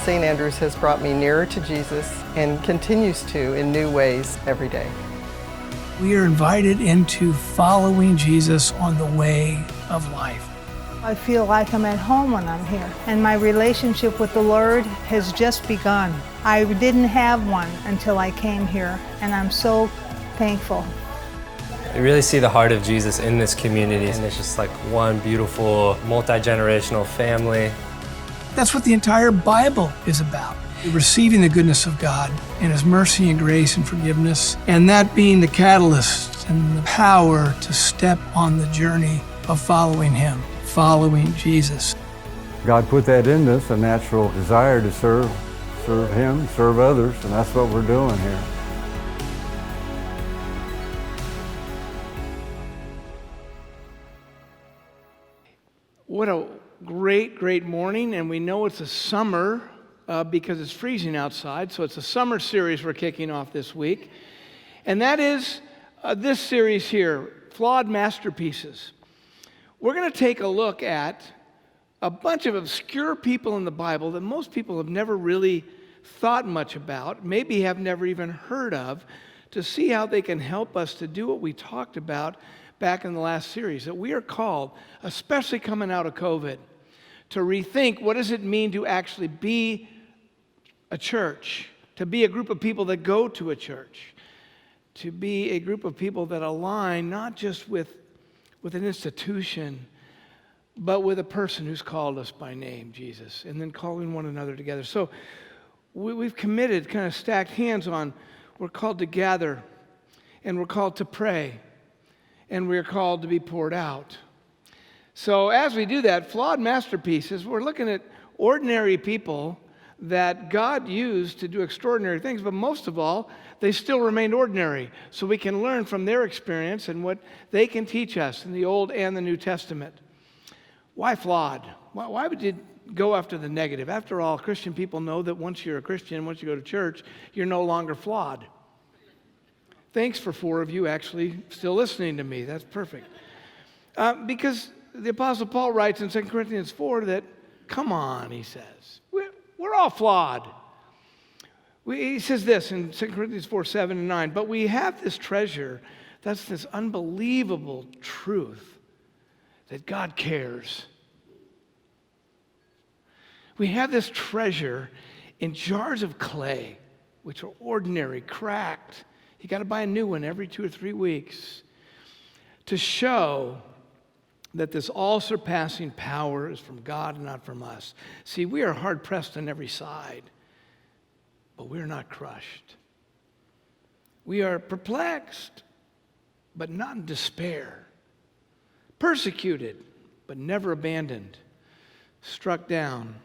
St. Andrews has brought me nearer to Jesus and continues to in new ways every day. We are invited into following Jesus on the way of life. I feel like I'm at home when I'm here, and my relationship with the Lord has just begun. I didn't have one until I came here, and I'm so thankful. I really see the heart of Jesus in this community, and it's just like one beautiful, multi-generational family. That's what the entire Bible is about. Receiving the goodness of God and His mercy and grace and forgiveness, and that being the catalyst and the power to step on the journey of following Him, following Jesus. God put that in us, a natural desire to serve Him, serve others, and that's what we're doing here. What a great morning, and we know it's a summer because it's freezing outside, so it's a summer series we're kicking off this week, and that is this series here, Flawed Masterpieces. We're going to take a look at a bunch of obscure people in the Bible that most people have never really thought much about, maybe have never even heard of, to see how they can help us to do what we talked about back in the last series, that we are called, especially coming out of COVID, to rethink what does it mean to actually be a church, to be a group of people that go to a church, to be a group of people that align not just with an institution, but with a person who's called us by name, Jesus, and then calling one another together. So we've committed, kind of stacked hands on, we're called to gather, and we're called to pray, and we're called to be poured out. So as we do that, flawed masterpieces, we're looking at ordinary people that God used to do extraordinary things, but most of all, they still remained ordinary. So we can learn from their experience and what they can teach us in the Old and the New Testament. Why flawed? Why would you go after the negative? After all, Christian people know that once you're a Christian, once you go to church, you're no longer flawed. Thanks for 4 of you actually still listening to me. That's perfect. Because the Apostle Paul writes in 2 Corinthians 4 that, come on, he says, we're all flawed. He says this in 2 Corinthians 4, 7 and 9, but we have this treasure, that's this unbelievable truth that God cares. We have this treasure in jars of clay, which are ordinary, cracked. You got to buy a new one every 2 or 3 weeks to show that this all-surpassing power is from God and not from us. See, we are hard-pressed on every side, but we're not crushed. We are perplexed, but not in despair. Persecuted, but never abandoned. Struck down,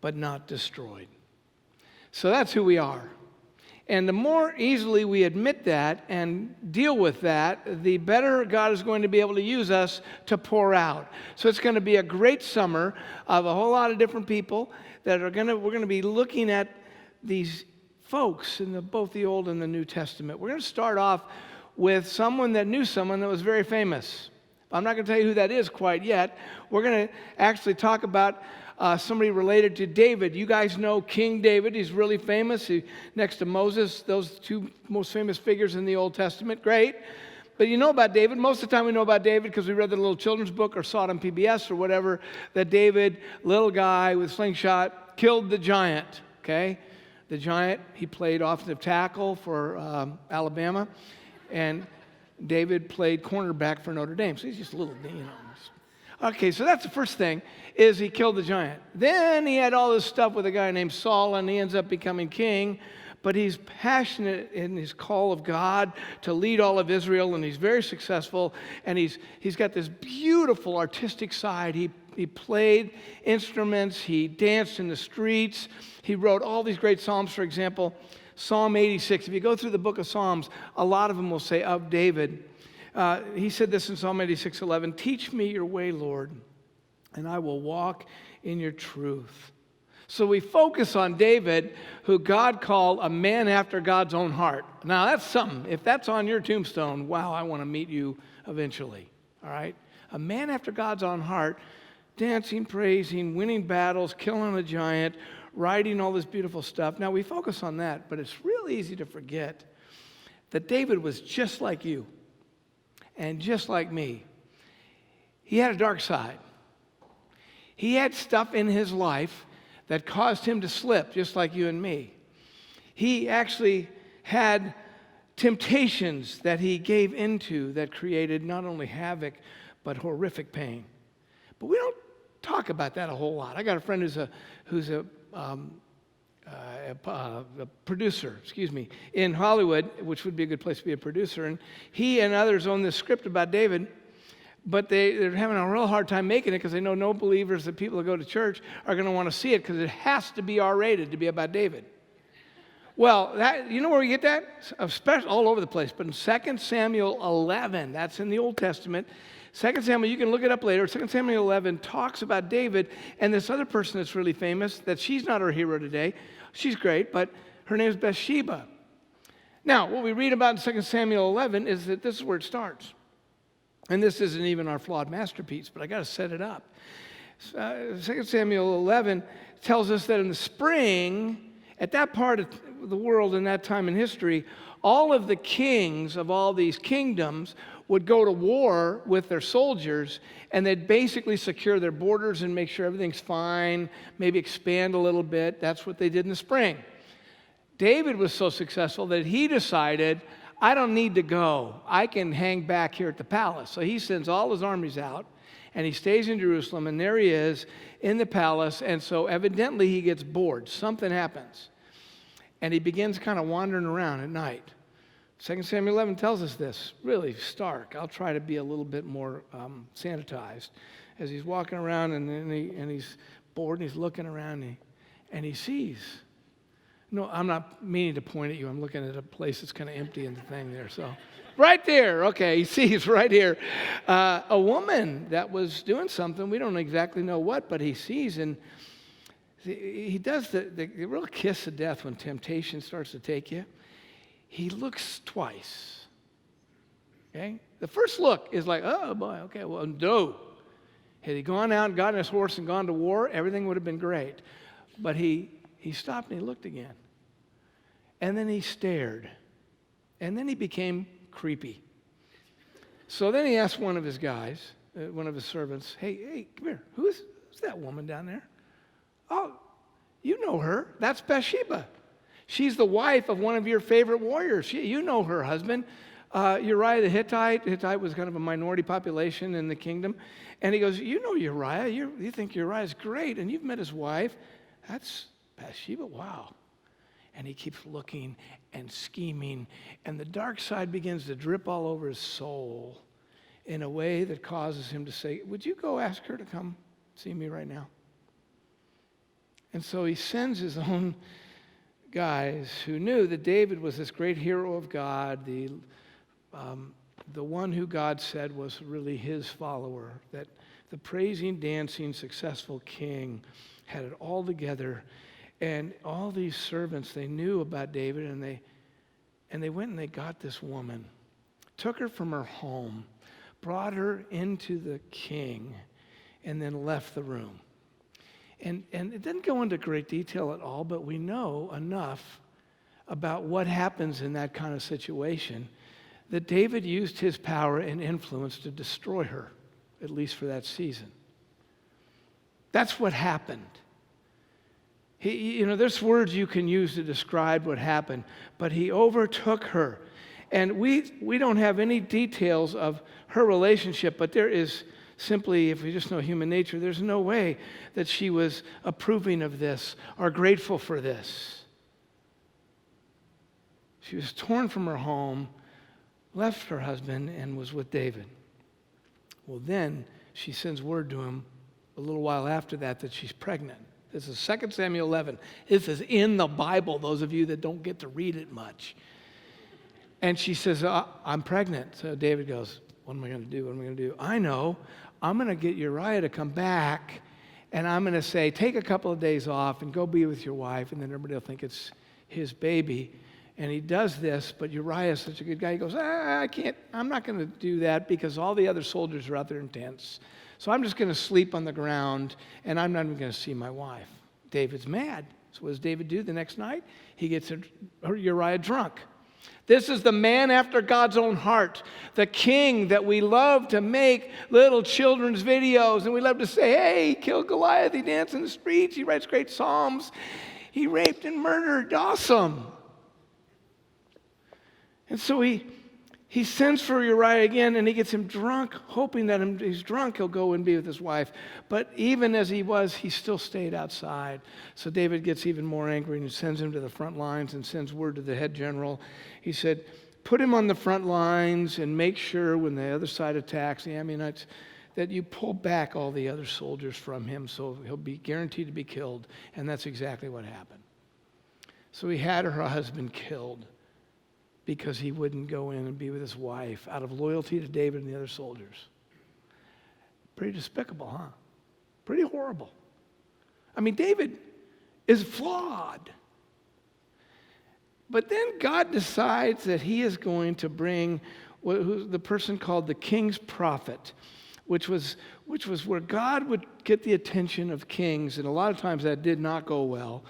but not destroyed. So that's who we are. And the more easily we admit that and deal with that, the better God is going to be able to use us to pour out. So it's going to be a great summer of a whole lot of different people that we're going to be looking at these folks in both the Old and the New Testament. We're going to start off with someone that knew someone that was very famous. I'm not going to tell you who that is quite yet. We're going to actually talk about somebody related to David. You guys know King David. He's really famous. Next to Moses, those 2 most famous figures in the Old Testament. Great. But you know about David. Most of the time we know about David because we read the little children's book or saw it on PBS or whatever, that David, little guy with slingshot, killed the giant. Okay? The giant, he played offensive tackle for Alabama. And David played cornerback for Notre Dame. So he's just a little, Okay, so that's the first thing, is he killed the giant. Then he had all this stuff with a guy named Saul, and he ends up becoming king. But he's passionate in his call of God to lead all of Israel, and he's very successful. And he's got this beautiful artistic side. He played instruments. He danced in the streets. He wrote all these great psalms. For example, Psalm 86. If you go through the book of Psalms, a lot of them will say of David. He said this in Psalm 86:11, teach me your way, Lord, and I will walk in your truth. So we focus on David, who God called a man after God's own heart. Now that's something. If that's on your tombstone, wow, I want to meet you eventually. All right? A man after God's own heart, dancing, praising, winning battles, killing a giant, writing all this beautiful stuff. Now, we focus on that, but it's real easy to forget that David was just like you and just like me. He had a dark side. He had stuff in his life that caused him to slip, just like you and me. He actually had temptations that he gave into that created not only havoc, but horrific pain. But we don't talk about that a whole lot. I got a friend who's a producer, in Hollywood, which would be a good place to be a producer. And he and others own this script about David, but they're having a real hard time making it because they know no believers, the people that go to church, are going to want to see it because it has to be R-rated to be about David. Well, you know where we get that? Especially all over the place. But in 2 Samuel 11, that's in the Old Testament. 2 Samuel, you can look it up later. 2 Samuel 11 talks about David and this other person that's really famous, that she's not our hero today. She's great, but her name is Bathsheba. Now, what we read about in 2 Samuel 11 is that this is where it starts. And this isn't even our flawed masterpiece, but I got to set it up. 2 Samuel 11 tells us that in the spring, at that part of the world in that time in history, all of the kings of all these kingdoms would go to war with their soldiers, and they'd basically secure their borders and make sure everything's fine, maybe expand a little bit. That's what they did in the spring. David was so successful that he decided, I don't need to go. I can hang back here at the palace. So he sends all his armies out, and he stays in Jerusalem, and there he is in the palace, and so evidently he gets bored. Something happens. And he begins kind of wandering around at night. 2 Samuel 11 tells us this, really stark. I'll try to be a little bit more sanitized. As he's walking around and he's bored and he's looking around and he sees. No, I'm not meaning to point at you. I'm looking at a place that's kind of empty in the thing there. So right there, okay, he sees right here a woman that was doing something. We don't exactly know what, but he sees, and he does the real kiss of death when temptation starts to take you. He looks twice. Okay? The first look is like, oh boy, okay, well, no. Had he gone out and gotten his horse and gone to war, everything would have been great. But he stopped and he looked again. And then he stared. And then he became creepy. So then he asked one of his guys, one of his servants, hey, come here. Who's that woman down there? Oh, you know her. That's Bathsheba. She's the wife of one of your favorite warriors. You know her husband, Uriah the Hittite. Hittite was kind of a minority population in the kingdom. And he goes, you know Uriah. You think Uriah's great, and you've met his wife. That's Bathsheba. Wow. And he keeps looking and scheming, and the dark side begins to drip all over his soul in a way that causes him to say, would you go ask her to come see me right now? And so he sends his own guys who knew that David was this great hero of God, the one who God said was really his follower, that the praising, dancing, successful king had it all together. And all these servants, they knew about David, and they went and they got this woman, took her from her home, brought her into the king, and then left the room. And it didn't go into great detail at all, but we know enough about what happens in that kind of situation that David used his power and influence to destroy her, at least for that season. That's what happened. There's words you can use to describe what happened, but he overtook her. And we don't have any details of her relationship, but there is simply, if we just know human nature, there's no way that she was approving of this or grateful for this. She was torn from her home, left her husband, and was with David. Well, then she sends word to him a little while after that she's pregnant. This is 2 Samuel 11. This is in the Bible, those of you that don't get to read it much. And she says, I'm pregnant. So David goes, what am I going to do? What am I going to do? I know. I'm going to get Uriah to come back, and I'm going to say, take a couple of days off and go be with your wife, and then everybody will think it's his baby. And he does this, but Uriah is such a good guy. He goes, I can't. I'm not going to do that because all the other soldiers are out there in tents. So I'm just going to sleep on the ground, and I'm not even going to see my wife. David's mad. So what does David do the next night? He gets Uriah drunk. This is the man after God's own heart, the king that we love to make little children's videos, and we love to say, hey, kill Goliath, he danced in the streets, he writes great psalms, he raped and murdered, awesome. And so he sends for Uriah again, and he gets him drunk, hoping that he's drunk, he'll go and be with his wife. But even as he was, he still stayed outside. So David gets even more angry and sends him to the front lines and sends word to the head general. He said, put him on the front lines and make sure when the other side attacks, the Ammonites, that you pull back all the other soldiers from him so he'll be guaranteed to be killed. And that's exactly what happened. So he had her husband killed because he wouldn't go in and be with his wife out of loyalty to David and the other soldiers. Pretty despicable, huh? Pretty horrible. I mean, David is flawed. But then God decides that he is going to bring the person called the king's prophet, which was where God would get the attention of kings, and a lot of times that did not go well.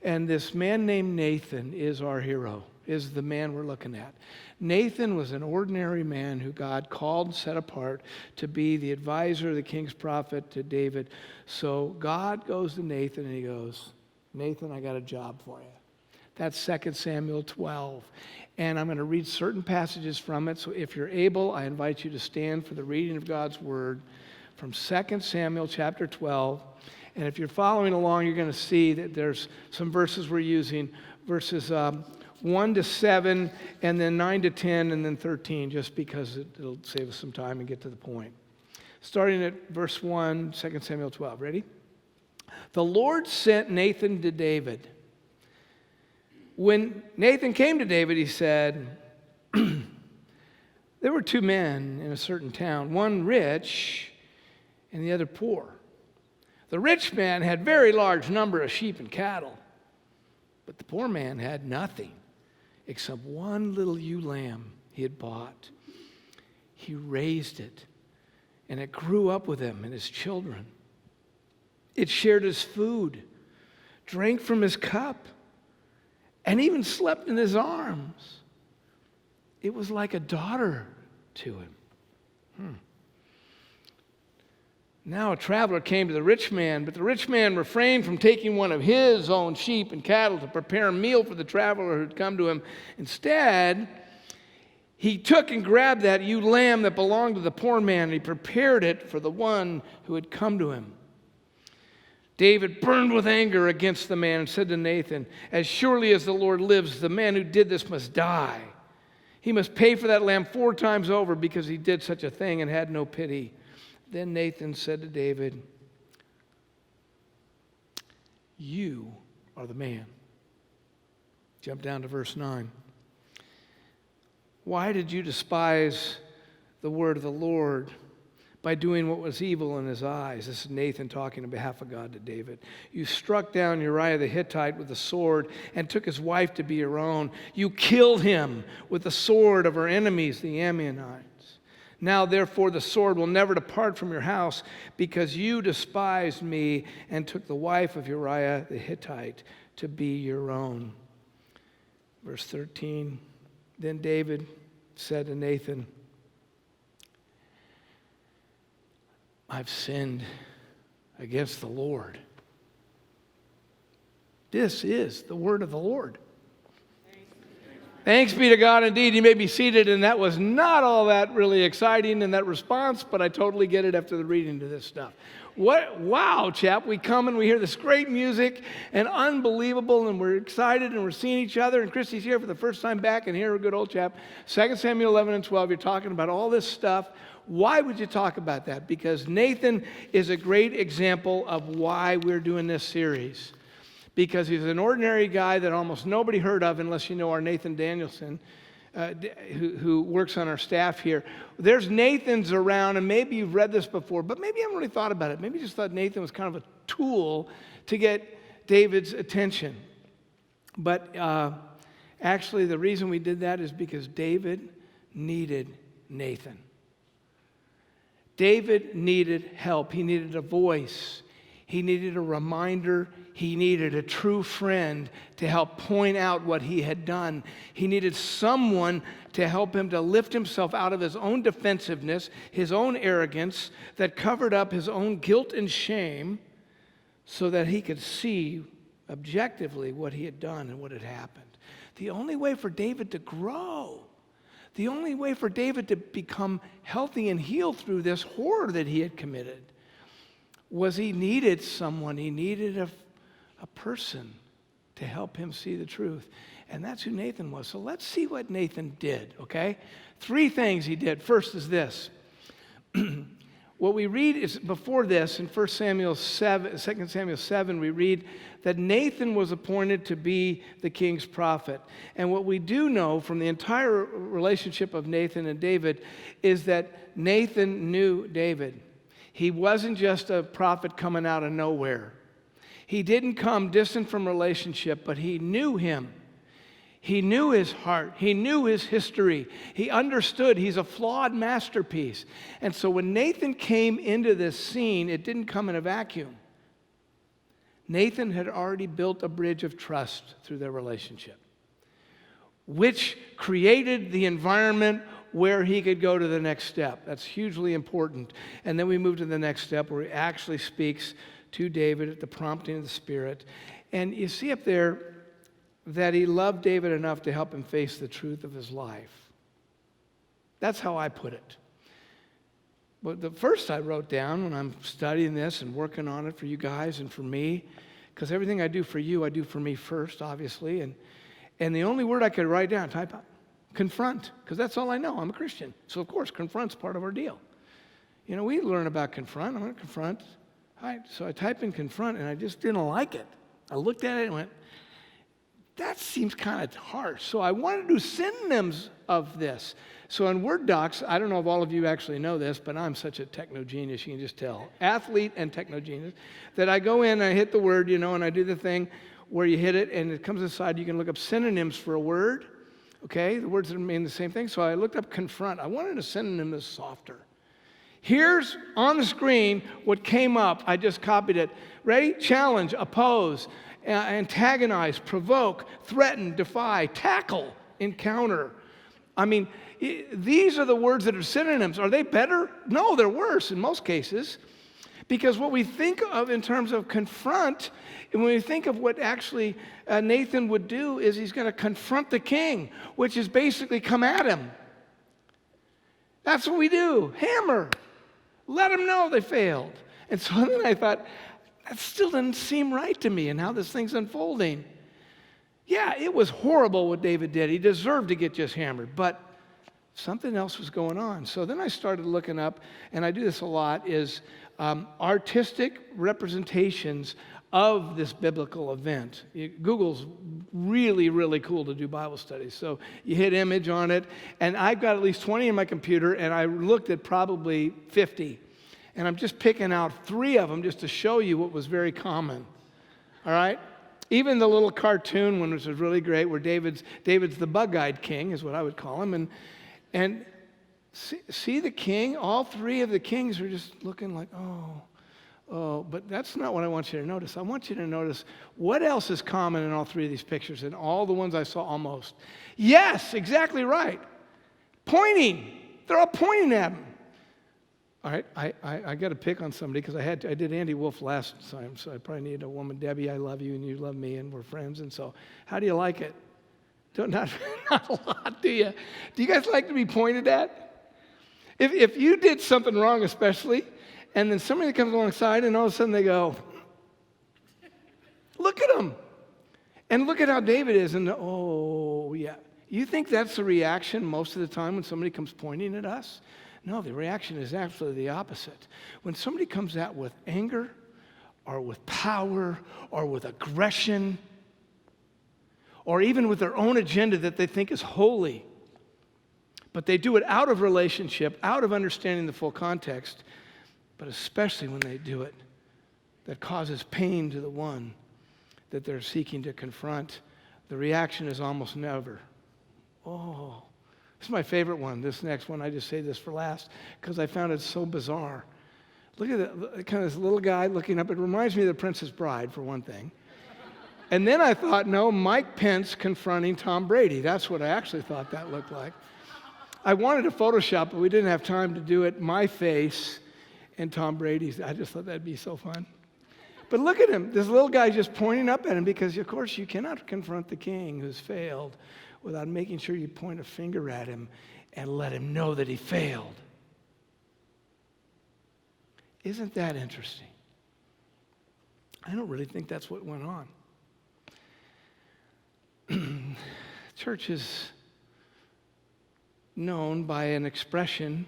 And this man named Nathan is our hero, is the man we're looking at. Nathan was an ordinary man who God called and set apart to be the advisor of the king's prophet to David. So God goes to Nathan and he goes, Nathan, I got a job for you. That's 2 Samuel 12. And I'm going to read certain passages from it. So if you're able, I invite you to stand for the reading of God's word from 2 Samuel chapter 12. And if you're following along, you're going to see that there's some verses we're using, verses 1 to 7, and then 9 to 10, and then 13, just because it'll save us some time and get to the point. Starting at verse 1, 2 Samuel 12. Ready? The Lord sent Nathan to David. When Nathan came to David, he said, there were two men in a certain town, one rich and the other poor. The rich man had very large number of sheep and cattle, but the poor man had nothing except one little ewe lamb he had bought. He raised it, and it grew up with him and his children. It shared his food, drank from his cup, and even slept in his arms. It was like a daughter to him. Now a traveler came to the rich man, but the rich man refrained from taking one of his own sheep and cattle to prepare a meal for the traveler who had come to him. Instead, he took and grabbed that ewe lamb that belonged to the poor man, and he prepared it for the one who had come to him. David burned with anger against the man and said to Nathan, as surely as the Lord lives, the man who did this must die. He must pay for that lamb 4 times over because he did such a thing and had no pity. Then Nathan said to David, you are the man. Jump down to verse 9. Why did you despise the word of the Lord by doing what was evil in his eyes? This is Nathan talking on behalf of God to David. You struck down Uriah the Hittite with a sword and took his wife to be your own. You killed him with the sword of our enemies, the Ammonites. Now, therefore, the sword will never depart from your house because you despised me and took the wife of Uriah the Hittite to be your own. Verse 13, then David said to Nathan, I've sinned against the Lord. This is the word of the Lord. Thanks be to God indeed. You may be seated, and that was not all that really exciting in that response, but I totally get it after the reading of this stuff. Wow, Chap, we come and we hear this great music and unbelievable, and we're excited and we're seeing each other, and Christy's here for the first time back, and here, a good old chap. 2 Samuel 11 and 12, you're talking about all this stuff. Why would you talk about that? Because Nathan is a great example of why we're doing this series. Because he's an ordinary guy that almost nobody heard of unless you know our Nathan Danielson, who works on our staff here. There's Nathans around, and maybe you've read this before, but maybe you haven't really thought about it. Maybe you just thought Nathan was kind of a tool to get David's attention. But actually, the reason we did that is because David needed Nathan. David needed help. He needed a voice. He needed a reminder. He needed a true friend to help point out what he had done. He needed someone to help him to lift himself out of his own defensiveness, his own arrogance that covered up his own guilt and shame, so that he could see objectively what he had done and what had happened. The only way for David to grow, the only way for David to become healthy and heal through this horror that he had committed, was he needed someone. He needed a person to help him see the truth. And that's who Nathan was. So let's see what Nathan did, okay? 3 things he did. First is this. What we read is before this in 2 Samuel 7, we read that Nathan was appointed to be the king's prophet. And what we do know from the entire relationship of Nathan and David is that Nathan knew David. He wasn't just a prophet coming out of nowhere. He didn't come distant from relationship, but he knew him. He knew his heart. He knew his history. He understood he's a flawed masterpiece. And so when Nathan came into this scene, it didn't come in a vacuum. Nathan had already built a bridge of trust through their relationship, which created the environment where he could go to the next step. That's hugely important. And then we move to the next step where he actually speaks to David at the prompting of the Spirit. And you see up there that he loved David enough to help him face the truth of his life. That's how I put it. But the first I wrote down when I'm studying this and working on it for you guys and for me, because everything I do for you, I do for me first, obviously. And the only word I could write down, type out, confront, because that's all I know. I'm a Christian. So, of course, confront's part of our deal. You know, we learn about confront. I'm going to confront. All right, so I typed in confront, and I just didn't like it. I looked at it and went, that seems kind of harsh. So I wanted to do synonyms of this. So in Word docs, I don't know if all of you actually know this, but I'm such a techno genius, you can just tell. Athlete and techno genius. That I go in, I hit the word, you know, and I do the thing where you hit it, and it comes aside. You can look up synonyms for a word, okay? The words that mean the same thing. So I looked up confront. I wanted a synonym that's softer. Here's on the screen what came up. I just copied it. Ready? Challenge, oppose, antagonize, provoke, threaten, defy, tackle, encounter. I mean, these are the words that are synonyms. Are they better? No, they're worse in most cases. Because what we think of in terms of confront, and when we think of what actually Nathan would do, is he's going to confront the king, which is basically come at him. That's what we do. Hammer. Let them know they failed. And so then I thought, that still doesn't seem right to me and how this thing's unfolding. Yeah, it was horrible what David did. He deserved to get just hammered, but something else was going on. So then I started looking up, and I do this a lot, is artistic representations of this biblical event. Google's really, really cool to do Bible studies. So you hit image on it, and I've got at least 20 in my computer, and I looked at probably 50. And I'm just picking out 3 of them just to show you what was very common. All right? Even the little cartoon one, which was really great, where David's the bug-eyed king, is what I would call him. And see the king? All 3 of the kings are just looking like, oh, but that's not what I want you to notice. I want you to notice what else is common in all 3 of these pictures, and all the ones I saw almost. Yes, exactly right. Pointing. They're all pointing at him. All right, I got to pick on somebody because I did Andy Wolf last time, so I probably need a woman. Debbie, I love you, and you love me, and we're friends. And so, how do you like it? Not a lot, do you? Do you guys like to be pointed at? If you did something wrong, especially, and then somebody comes alongside, and all of a sudden they go, look at him, and look at how David is, and oh yeah. You think that's the reaction most of the time when somebody comes pointing at us? No, the reaction is actually the opposite. When somebody comes out with anger or with power or with aggression or even with their own agenda that they think is holy, but they do it out of relationship, out of understanding the full context, but especially when they do it that causes pain to the one that they're seeking to confront, the reaction is almost never, oh. This is my favorite one, this next one. I just say this for last because I found it so bizarre. Look at kind of this little guy looking up. It reminds me of The Princess Bride, for one thing. And then I thought, no, Mike Pence confronting Tom Brady. That's what I actually thought that looked like. I wanted to Photoshop, but we didn't have time to do it. My face and Tom Brady's. I just thought that'd be so fun. But look at him. This little guy just pointing up at him because, of course, you cannot confront the king who's failed without making sure you point a finger at him and let him know that he failed. Isn't that interesting? I don't really think that's what went on. Church is known by an expression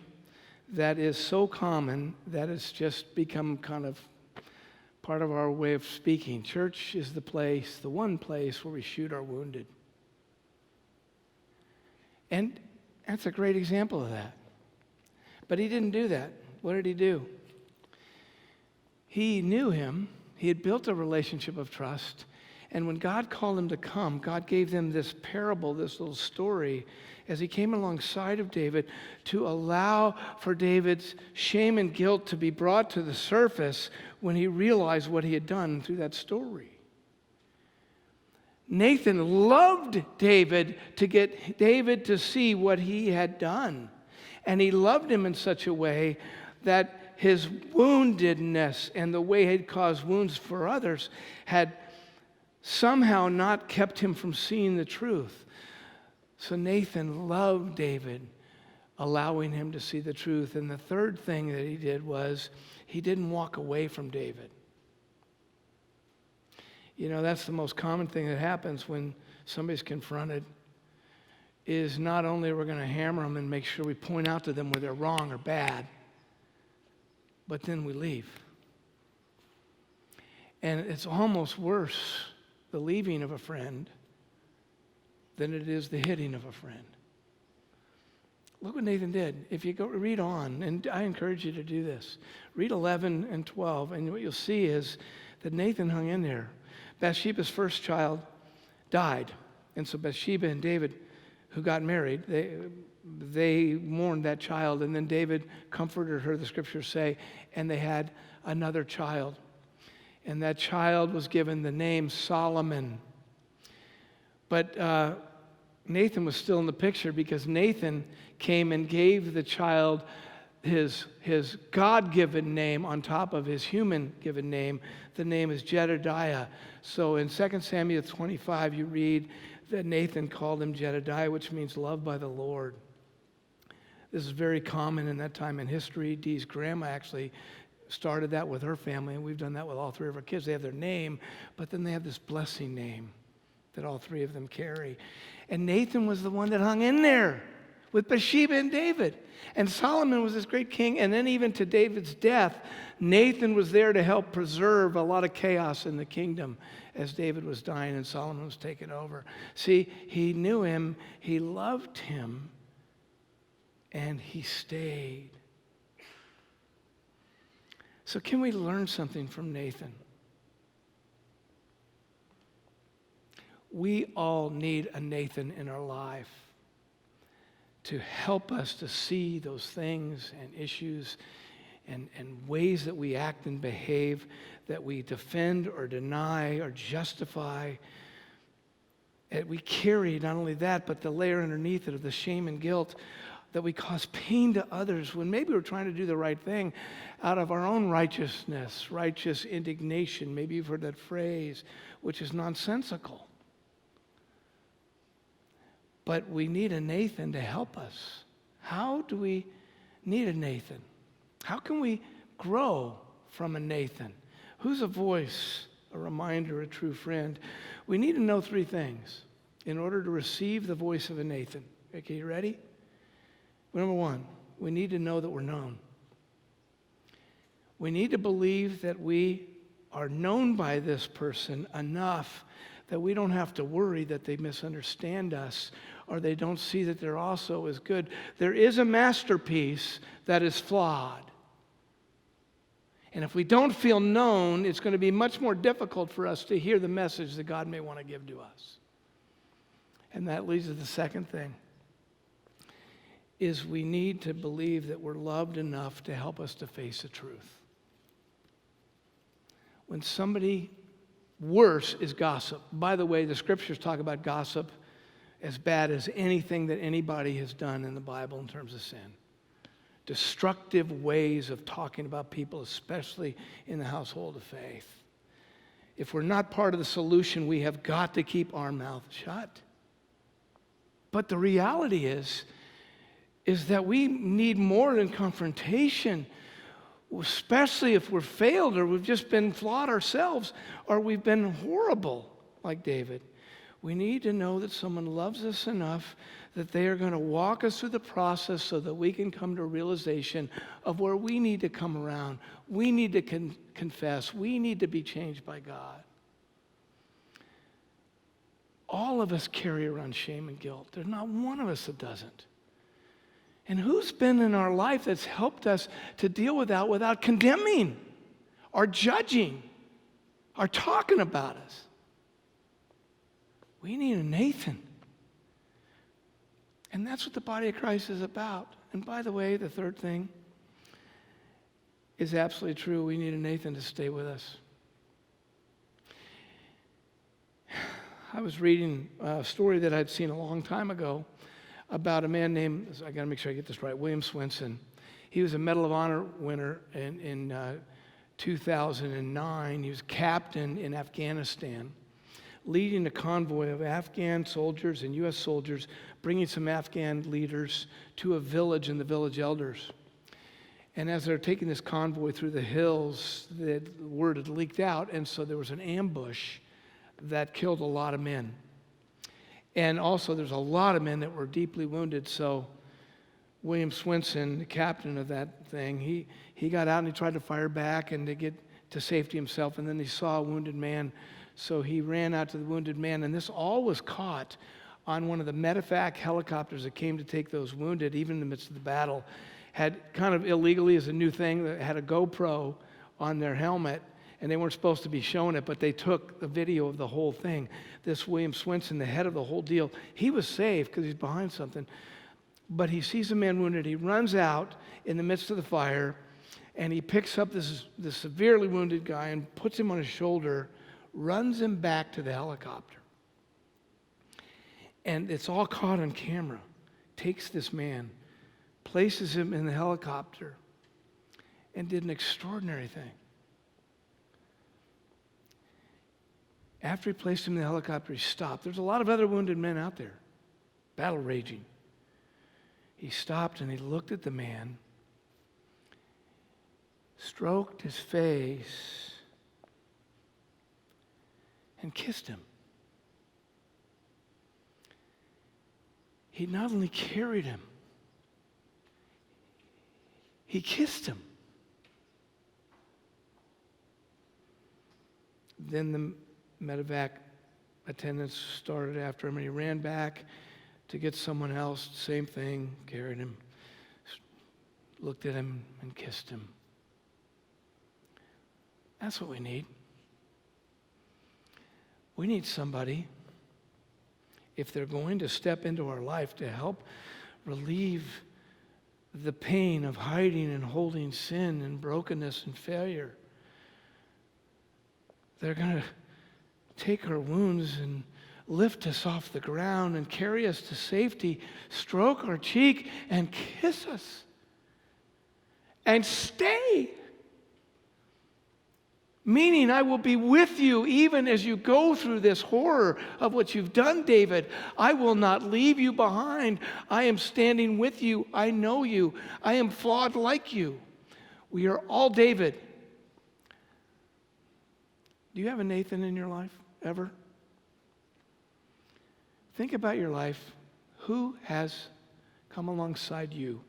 that is so common that it's just become kind of part of our way of speaking. Church is the place, the one place where we shoot our wounded. And that's a great example of that. But he didn't do that. What did he do? He knew him. He had built a relationship of trust. And when God called him to come, God gave them this parable, this little story, as he came alongside of David to allow for David's shame and guilt to be brought to the surface when he realized what he had done through that story. Nathan loved David to get David to see what he had done. And he loved him in such a way that his woundedness and the way he'd caused wounds for others had somehow not kept him from seeing the truth. So Nathan loved David, allowing him to see the truth. And the third thing that he did was he didn't walk away from David. You know, that's the most common thing that happens when somebody's confronted, is not only we're going to hammer them and make sure we point out to them where they're wrong or bad, but then we leave. And it's almost worse, the leaving of a friend, than it is the hitting of a friend. Look what Nathan did. If you go read on, and I encourage you to do this, read 11 and 12, and what you'll see is that Nathan hung in there. Bathsheba's first child died, and so Bathsheba and David, who got married, they mourned that child, and then David comforted her, the scriptures say, and they had another child. And that child was given the name Solomon. But Nathan was still in the picture because Nathan came and gave the child his God-given name on top of his human-given name. The name is Jedediah. So in 2 Samuel 25, you read that Nathan called him Jedediah, which means loved by the Lord. This is very common in that time in history. Dee's grandma actually started that with her family, and we've done that with all three of our kids. They have their name, but then they have this blessing name that all three of them carry. And Nathan was the one that hung in there with Bathsheba and David. And Solomon was this great king, and then even to David's death, Nathan was there to help preserve a lot of chaos in the kingdom as David was dying and Solomon was taken over. See, he knew him, he loved him, and he stayed. So can we learn something from Nathan? We all need a Nathan in our life to help us to see those things and issues and ways that we act and behave, that we defend or deny or justify. And we carry not only that, but the layer underneath it of the shame and guilt that we cause pain to others when maybe we're trying to do the right thing out of our own righteousness, righteous indignation. Maybe you've heard that phrase, which is nonsensical. But we need a Nathan to help us. How do we need a Nathan? How can we grow from a Nathan? Who's a voice, a reminder, a true friend? We need to know three things in order to receive the voice of a Nathan. Okay, you ready? Number one, we need to know that we're known. We need to believe that we are known by this person enough that we don't have to worry that they misunderstand us or they don't see that they're also as good. There is a masterpiece that is flawed. And if we don't feel known, it's going to be much more difficult for us to hear the message that God may want to give to us. And that leads to the second thing, is we need to believe that we're loved enough to help us to face the truth. when somebody worse is gossip. By the way, the scriptures talk about gossip as bad as anything that anybody has done in the Bible in terms of sin. Destructive ways of talking about people, especially in the household of faith. If we're not part of the solution, we have got to keep our mouth shut. But the reality is that we need more than confrontation, especially if we're failed or we've just been flawed ourselves or we've been horrible like David. We need to know that someone loves us enough that they are going to walk us through the process so that we can come to a realization of where we need to come around. We need to confess. We need to be changed by God. All of us carry around shame and guilt. There's not one of us that doesn't. And who's been in our life that's helped us to deal with that without condemning or judging or talking about us? We need a Nathan. And that's what the body of Christ is about. And by the way, the third thing is absolutely true. We need a Nathan to stay with us. I was reading a story that I'd seen a long time ago about a man named, I got to make sure I get this right, William Swenson. He was a Medal of Honor winner in 2009. He was captain in Afghanistan, leading a convoy of Afghan soldiers and U.S. soldiers, bringing some Afghan leaders to a village and the village elders. And as they're taking this convoy through the hills, the word had leaked out, and so there was an ambush that killed a lot of men. And also there's a lot of men that were deeply wounded, so William Swenson, the captain of that thing, he got out and he tried to fire back and to get to safety himself, and then he saw a wounded man. So he ran out to the wounded man, and this all was caught on one of the medevac helicopters that came to take those wounded, even in the midst of the battle. Had kind of illegally, as a new thing, that had a GoPro on their helmet, and they weren't supposed to be showing it, but they took the video of the whole thing. This William Swenson, the head of the whole deal, he was safe because he's behind something, but he sees a man wounded. He runs out in the midst of the fire, and he picks up this severely wounded guy and puts him on his shoulder, runs him back to the helicopter. And it's all caught on camera. Takes this man, places him in the helicopter, and did an extraordinary thing. After he placed him in the helicopter, he stopped. There's a lot of other wounded men out there, battle raging. He stopped and he looked at the man, stroked his face, and kissed him. He not only carried him, he kissed him. Then the medevac attendants started after him, and he ran back to get someone else. Same thing, carried him, looked at him, and kissed him. That's what we need. We need somebody, if they're going to step into our life to help relieve the pain of hiding and holding sin and brokenness and failure. They're going to take our wounds and lift us off the ground and carry us to safety, stroke our cheek and kiss us and stay. Meaning, I will be with you even as you go through this horror of what you've done, David. I will not leave you behind. I am standing with you. I know you. I am flawed like you. We are all David. Do you have a Nathan in your life, ever? Think about your life. Who has come alongside you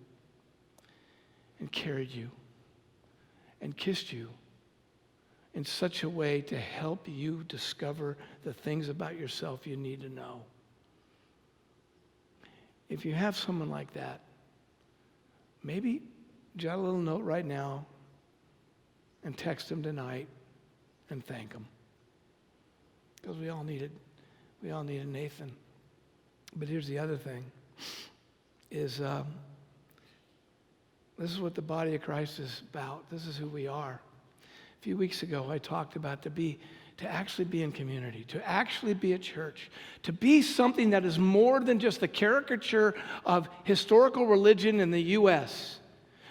and carried you and kissed you in such a way to help you discover the things about yourself you need to know? If you have someone like that, maybe jot a little note right now and text them tonight and thank them. Because we all need a Nathan. But here's the other thing, is this is what the body of Christ is about. This is who we are. few weeks ago, I talked about to actually be in community, to actually be a church, to be something that is more than just the caricature of historical religion in the U.S.,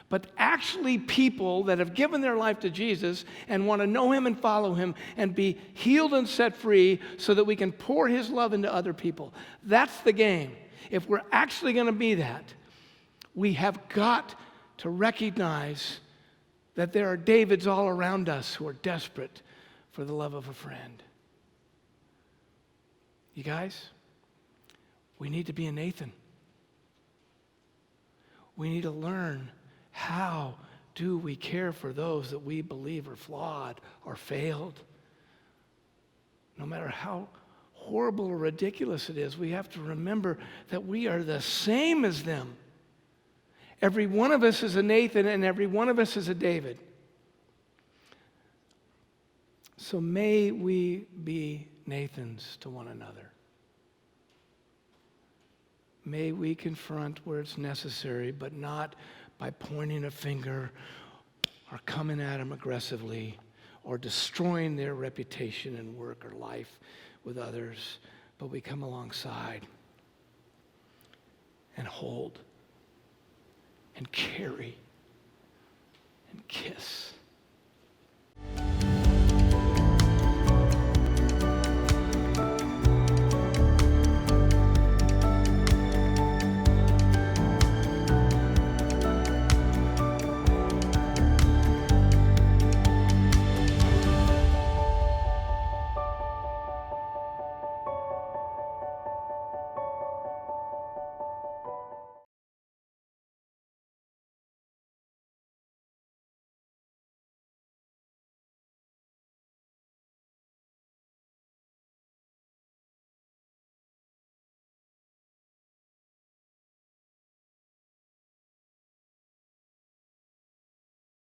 but actually people that have given their life to Jesus and want to know him and follow him and be healed and set free so that we can pour his love into other people. That's the game. If we're actually going to be that, we have got to recognize that there are Davids all around us who are desperate for the love of a friend. You guys, we need to be a Nathan. We need to learn, how do we care for those that we believe are flawed or failed? No matter how horrible or ridiculous it is, we have to remember that we are the same as them. Every one of us is a Nathan, and every one of us is a David. So may we be Nathans to one another. May we confront where it's necessary, but not by pointing a finger or coming at them aggressively or destroying their reputation and work or life with others, but we come alongside and hold and carry and kiss